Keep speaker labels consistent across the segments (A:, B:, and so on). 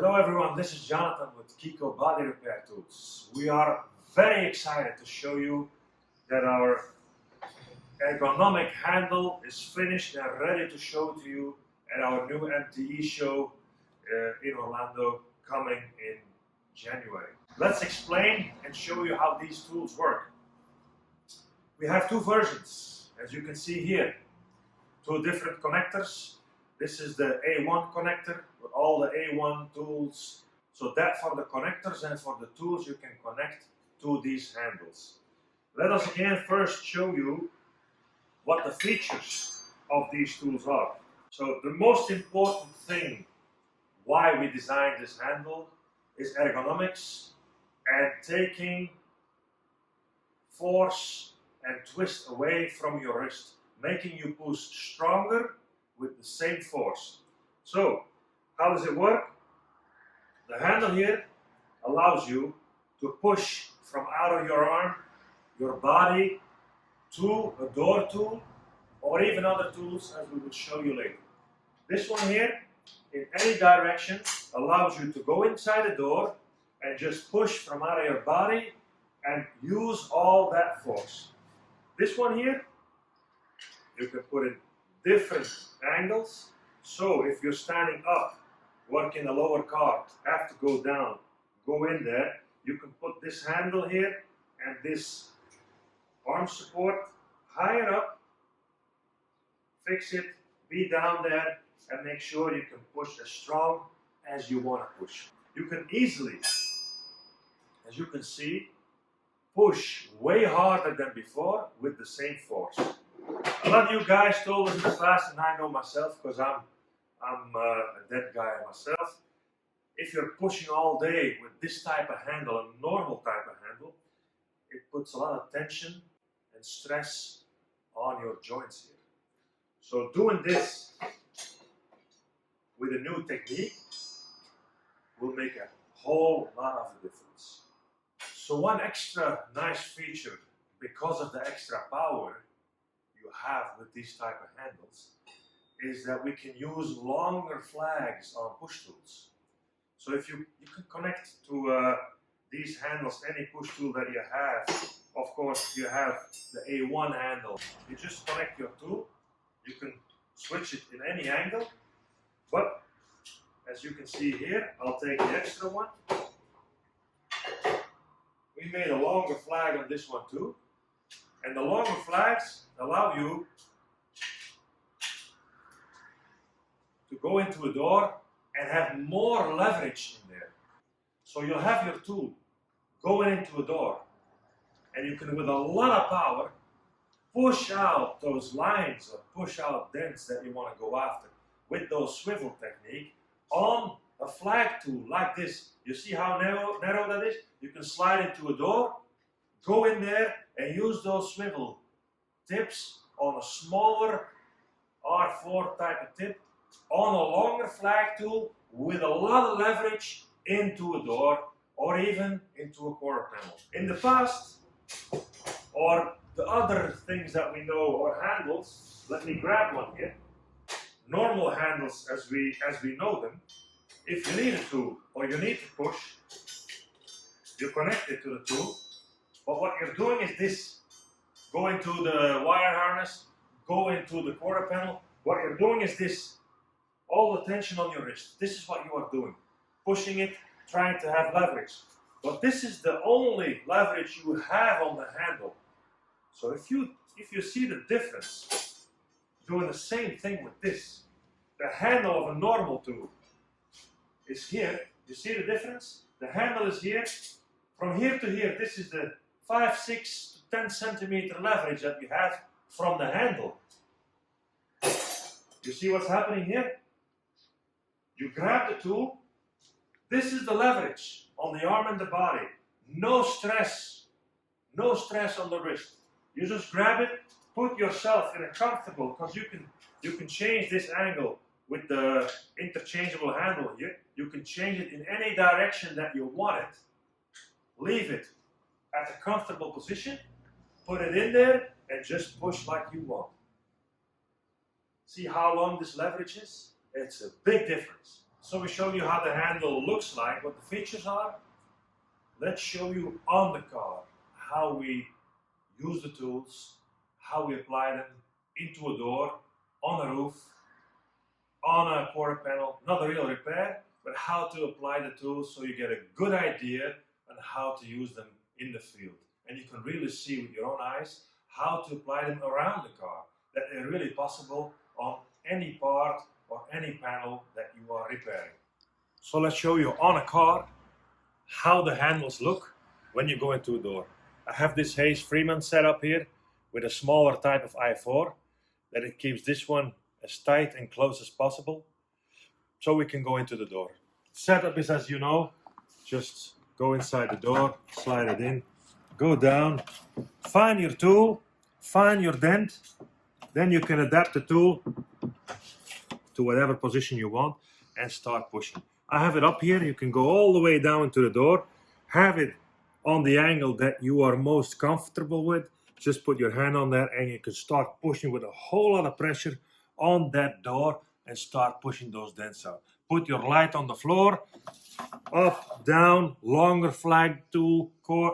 A: Hello everyone, this is Jonathan with Kiko Body Repair Tools. We are very excited to show you that our ergonomic handle is finished and ready to show to you at our new MTE show in Orlando coming in January. Let's explain and show you how these tools work. We have two versions, as you can see here. Two different connectors. This is the A1 connector with all the A1 tools. So that for the connectors and for the tools you can connect to these handles. Let us again first show you what the features of these tools are. So the most important thing why we designed this handle is ergonomics and taking force and twist away from your wrist, making you push stronger with the same force. So, how does it work? The handle here allows you to push from out of your arm, your body, to a door tool, or even other tools as we will show you later. This one here, in any direction, allows you to go inside the door and just push from out of your body and use all that force. This one here, you can put in different angles. So if you're standing up, working a lower car, have to go down, go in there, you can put this handle here and this arm support higher up, fix it, be down there, and make sure you can push as strong as you want to push. You can easily, as you can see, push way harder than before with the same force. A lot of you guys told us in the past, and I know myself because I'm a dead guy myself, if you're pushing all day with this type of handle, a normal type of handle, it puts a lot of tension and stress on your joints here. So doing this with a new technique will make a whole lot of difference. So one extra nice feature, because of the extra power you have with these type of handles, is that we can use longer flags on push tools. So if you can connect to these handles, any push tool that you have, of course you have the A1 handle. You just connect your tool, you can switch it in any angle, but as you can see here, I'll take the extra one. We made a longer flag on this one too. And the longer flags allow you to go into a door and have more leverage in there. So you'll have your tool going into a door and you can, with a lot of power, push out those lines or push out dents that you want to go after with those swivel technique on a flag tool like this. You see how narrow that is? You can slide into a door, go in there and use those swivel tips on a smaller R4 type of tip on a longer flag tool with a lot of leverage into a door or even into a quarter panel. In the past, or the other things that we know or handles, let me grab one here. Normal handles as we know them, if you need a tool or you need to push, you connect it to the tool. But what you're doing is this. Go into the wire harness, go into the quarter panel. What you're doing is this. All the tension on your wrist. This is what you are doing. Pushing it, trying to have leverage. But this is the only leverage you have on the handle. So if you see the difference, doing the same thing with this. The handle of a normal tool is here. You see the difference? The handle is here. From here to here, this is the 5, 6 to 10 centimeter leverage that you have from the handle. You see what's happening here? You grab the tool. This is the leverage on the arm and the body. No stress. No stress on the wrist. You just grab it, put yourself in a comfortable, because you can change this angle with the interchangeable handle here. You can change it in any direction that you want it. Leave it at a comfortable position, put it in there, and just push like you want. See how long this leverage is? It's a big difference. So we showed you how the handle looks like, what the features are. Let's show you on the car how we use the tools, how we apply them into a door, on a roof, on a quarter panel, not a real repair, but how to apply the tools so you get a good idea on how to use them in the field. And you can really see with your own eyes how to apply them around the car, that they're really possible on any part or any panel that you are repairing. So let's show you on a car how the handles look when you go into a door. I have this Hayes Freeman setup here with a smaller type of i4 that it keeps this one as tight and close as possible so we can go into the door. Setup is, as you know, just go inside the door, slide it in, go down, find your tool, find your dent, then you can adapt the tool to whatever position you want and start pushing. I have it up here, you can go all the way down to the door, have it on the angle that you are most comfortable with. Just put your hand on there and you can start pushing with a whole lot of pressure on that door and start pushing those dents out. Put your light on the floor, up, down, longer flag tool,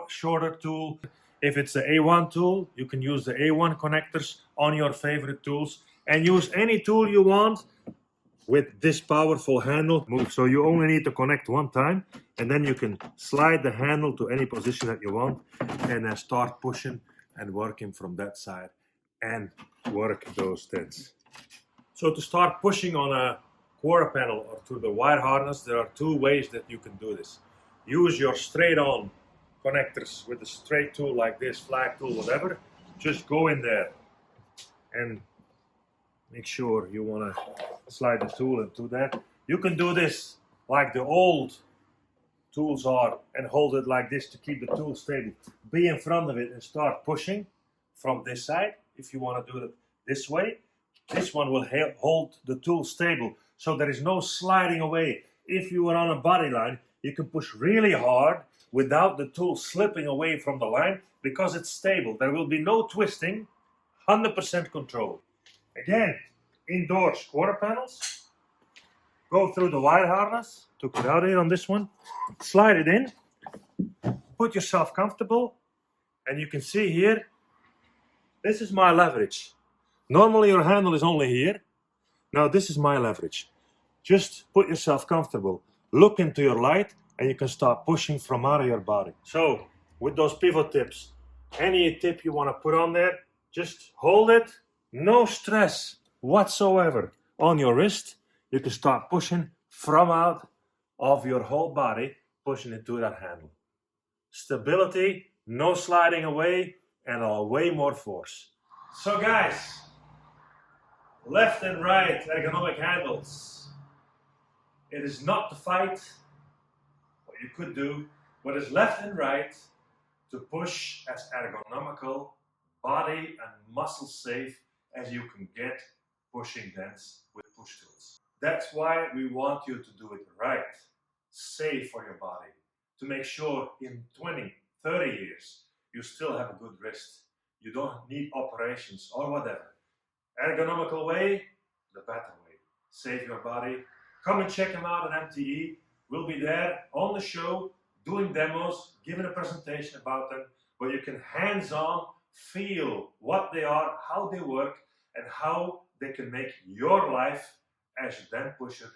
A: shorter tool. If it's the A1 tool, you can use the A1 connectors on your favorite tools and use any tool you want with this powerful handle move. So you only need to connect one time and then you can slide the handle to any position that you want and then start pushing and working from that side and work those dents. So to start pushing on a quarter panel or through the wire harness, there are two ways that you can do this. Use your straight on connectors with a straight tool like this, flag tool, whatever. Just go in there and make sure you want to slide the tool into that. You can do this like the old tools are and hold it like this to keep the tool stable. Be in front of it and start pushing from this side. If you want to do it this way, this one will hold the tool stable so there is no sliding away. If you are on a body line, you can push really hard without the tool slipping away from the line because it's stable. There will be no twisting, 100% control. Again, indoors quarter panels, go through the wire harness, took it out here on this one, slide it in, put yourself comfortable, and you can see here, this is my leverage. Normally your handle is only here. Now this is my leverage. Just put yourself comfortable, look into your light, and you can start pushing from out of your body. So with those pivot tips, any tip you want to put on there, just hold it, no stress whatsoever on your wrist. You can start pushing from out of your whole body, pushing into that handle. Stability, no sliding away, and way more force. So guys, left and right ergonomic handles. It is not to fight. What you could do, what is left and right to push as ergonomical, body and muscle safe as you can get pushing dents with push tools. That's why we want you to do it right, safe for your body, to make sure in 20, 30 years you still have a good wrist. You don't need operations or whatever. Ergonomical way, the better way. Save your body. Come and check them out at MTE. We'll be there on the show, doing demos, giving a presentation about them, where you can hands-on feel what they are, how they work, and how they can make your life as a dent pusher